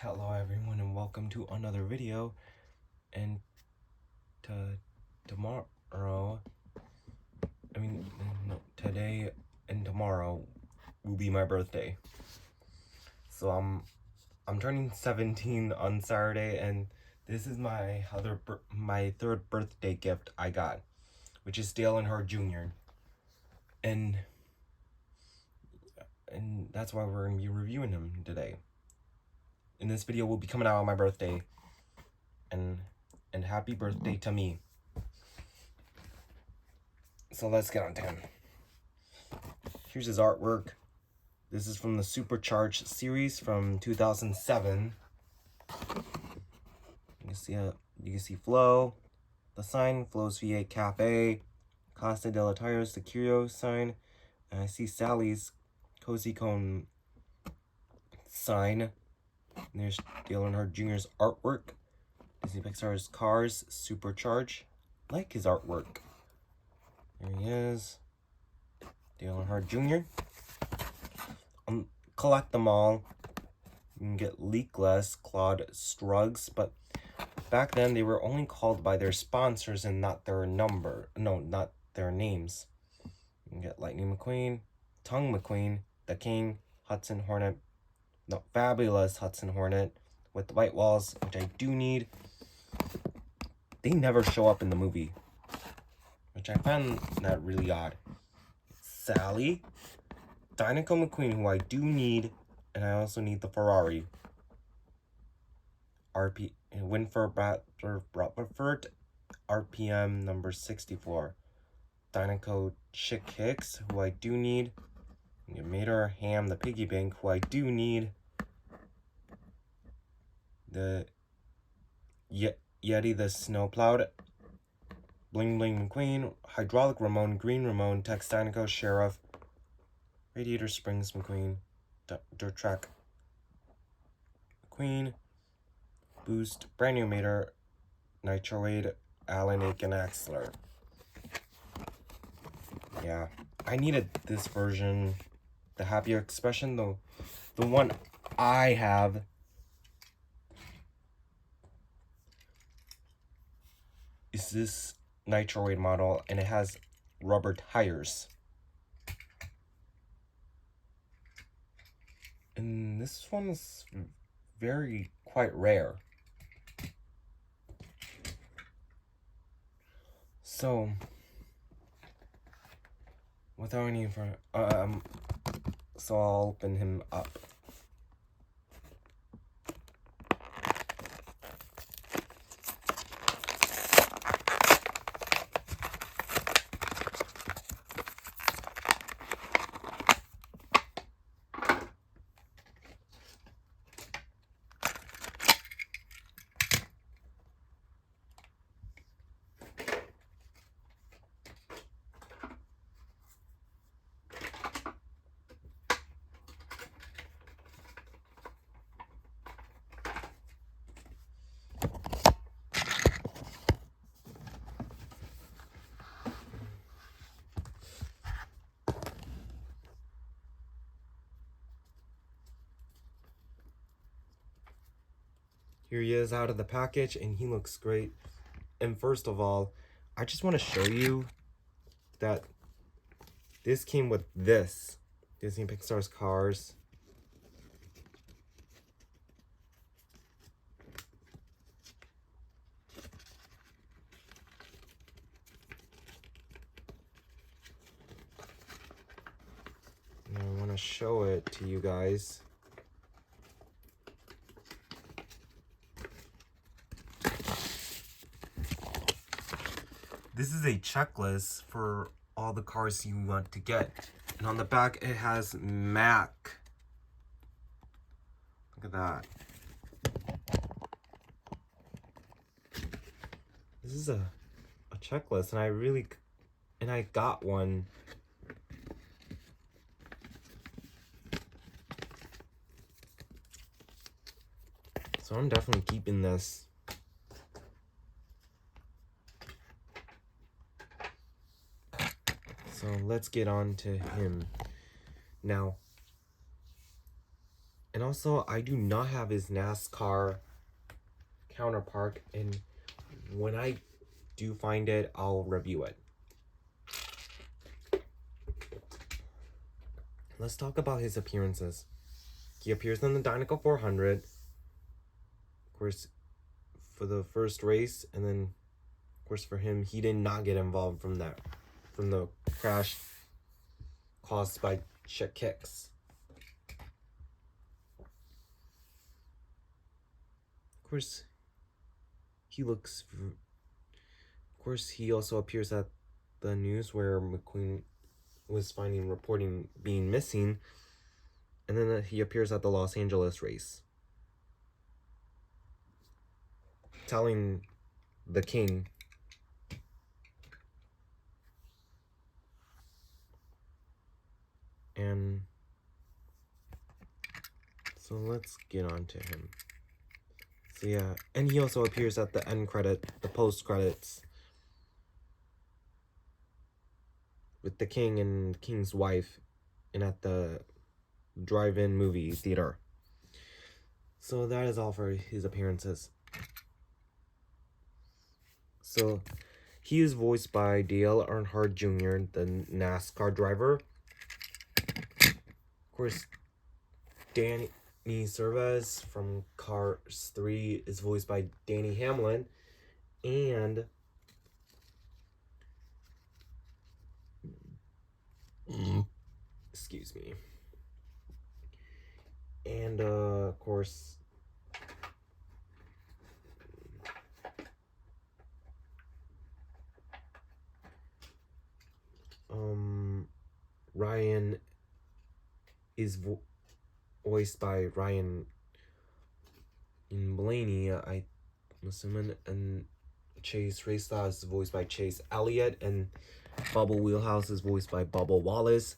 Hello everyone and welcome to another video. And today and tomorrow will be my birthday. So I'm turning 17 on Saturday, and this is my third birthday gift I got, which is Dale and Erhard Jr. And that's why we're gonna be reviewing him today. And this video will be coming out on my birthday. And happy birthday to me. So let's get on to him. Here's his artwork. This is from the Supercharged series from 2007. You can see Flow, the sign, Flow's V8 Cafe, Casa de la Tires, the Curio sign, and I see Sally's Cozy Cone sign. And there's Dale Earnhardt Jr.'s artwork. Disney Pixar's Cars, Supercharged. Like his artwork. There he is. Dale Earnhardt Jr. Collect them all. You can get Leakless, Claude Struggs, but back then they were only called by their sponsors and not their not their names. You can get Lightning McQueen, Tongue McQueen, The King, Hudson Hornet, the Fabulous Hudson Hornet with the white walls, which I do need. They never show up in the movie, which I find that really odd. Sally, Dinoco McQueen, who I do need, and I also need the Ferrari. Winford Rutherford, RPM number 64. Dinoco Chick Hicks, who I do need. Mater Ham, the Piggy Bank, who I do need. The Yeti, the Snowplowed. Bling Bling McQueen, Hydraulic Ramon, Green Ramon, Tex Dinoco Sheriff, Radiator Springs McQueen, Dirt Track McQueen, Boost, Brand New Mater, Nitroade, Alan Aiken Axler. Yeah, I needed this version, the Happier Expression, though. The one I have is this Nitroade model, and it has rubber tires. And this one is quite rare. So, without any so I'll open him up. Here he is out of the package, and he looks great. And first of all, I just want to show you that this came with this Disney Pixar's Cars. And I want to show it to you guys. This is a checklist for all the cars you want to get. And on the back, it has Mac. Look at that. This is a checklist, and I got one. So I'm definitely keeping this. So let's get on to him now. And also, I do not have his NASCAR counterpart, and when I do find it, I'll review it. Let's talk about his appearances. He appears in the Dynaco 400, of course, for the first race, and then, of course, for him, he did not get involved from the crash caused by check kicks. Of course, he also appears at the news where McQueen was reporting being missing, and then he appears at the Los Angeles race, telling the king and so let's get on to him. So yeah, and he also appears at the the post credits with the king and the king's wife, and at the drive-in movie theater. So that is all for his appearances. So he is voiced by Dale Earnhardt Jr., the NASCAR driver. Of course, Danny Servais from Cars 3 is voiced by Danny Hamlin, and excuse me. And of course, Ryan is voiced by Ryan Blaney, I'm assuming, and Chase Racelaw is voiced by Chase Elliott, and Bubble Wheelhouse is voiced by Bubble Wallace,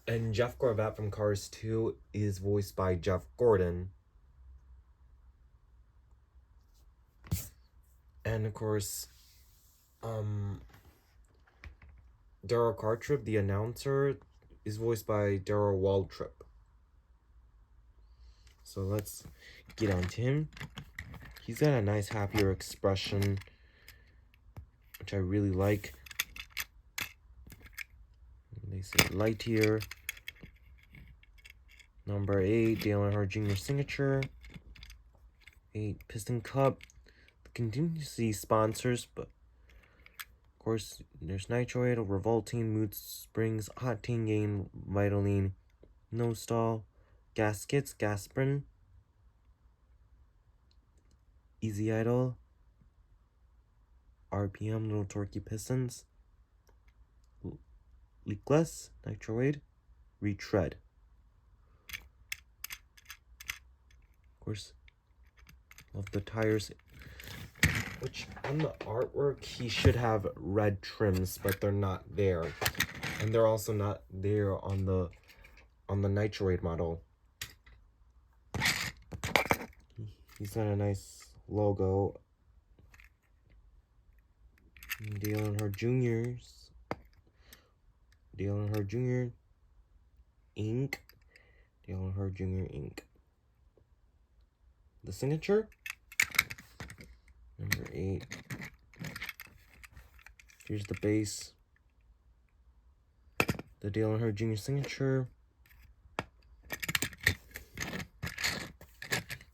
and Jeff Gorvette from Cars 2 is voiced by Jeff Gordon. And of course, Daryl Cartrip, the announcer, is voiced by Daryl Waltrip. So let's get on to him. He's got a nice, happier expression, which I really like. They say light here. Number 8, Dale Earnhardt Jr. signature. 8, Piston Cup. The contingency sponsors, but of course, there's Nitroid, Revolting, Mood Springs, Octane Gain, Vitaline, No Stall, Gaskets, Gasprin, Easy Idle, RPM, Little Torquey Pistons, Leakless, Nitroid, Retread. Of course, love the tires, which on the artwork he should have red trims, but they're not there, and they're also not there on the Nitroid model. He's got a nice logo. Dale Earnhardt Jr.'s. Dale Earnhardt Jr. Inc. Dale Earnhardt Jr. Inc. The signature. Number 8. Here's the base. The Dale Earnhardt Jr. signature.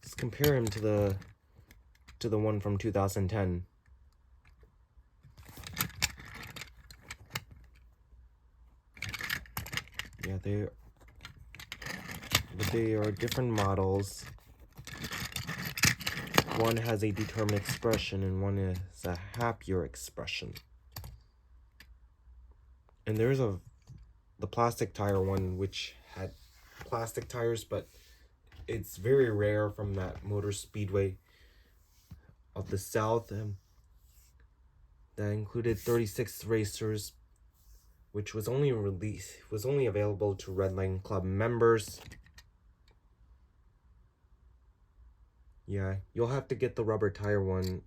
Let's compare him to the one from 2010. Yeah, they are different models. One has a determined expression and one is a happier expression. And there's the plastic tire one, which had plastic tires, but it's very rare from that Motor Speedway of the South. That included 36 racers, which was only available to Redline Club members. Yeah, you'll have to get the rubber tire one.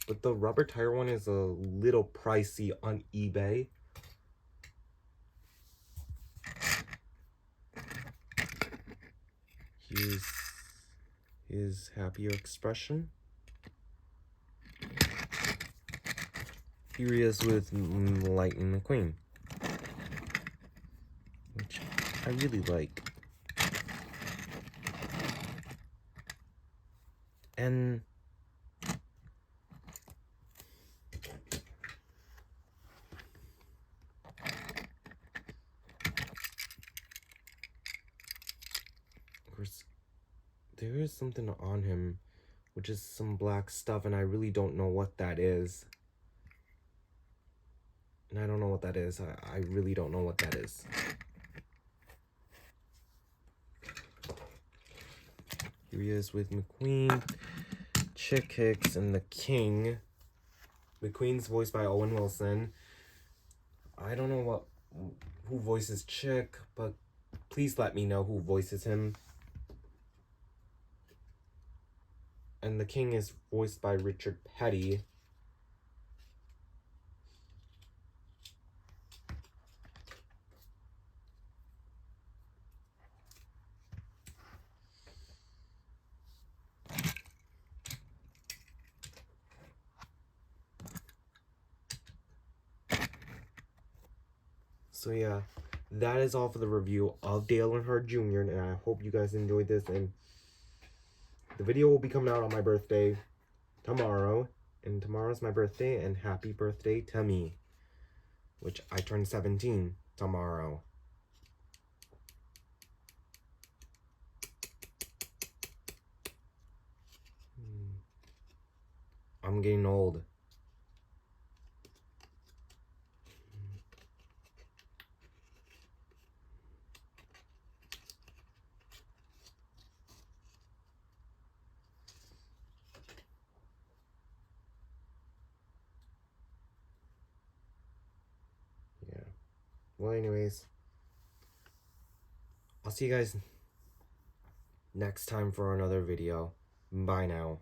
But the rubber tire one is a little pricey on eBay. is his happier expression. Here he is with Lightning McQueen, which I really like. And of course, there is something on him, which is some black stuff, and I really don't know what that is. And I don't know what that is. I really don't know what that is. Here he is with McQueen, Chick Hicks, and the King. McQueen's voiced by Owen Wilson. I don't know who voices Chick, but please let me know who voices him. And the King is voiced by Richard Petty. So yeah, that is all for the review of Dale Earnhardt Jr. And I hope you guys enjoyed this. And the video will be coming out on my birthday tomorrow. And tomorrow's my birthday. And happy birthday to me, which I turn 17 tomorrow. I'm getting old. Yeah. Well, anyways, I'll see you guys next time for another video. Bye now.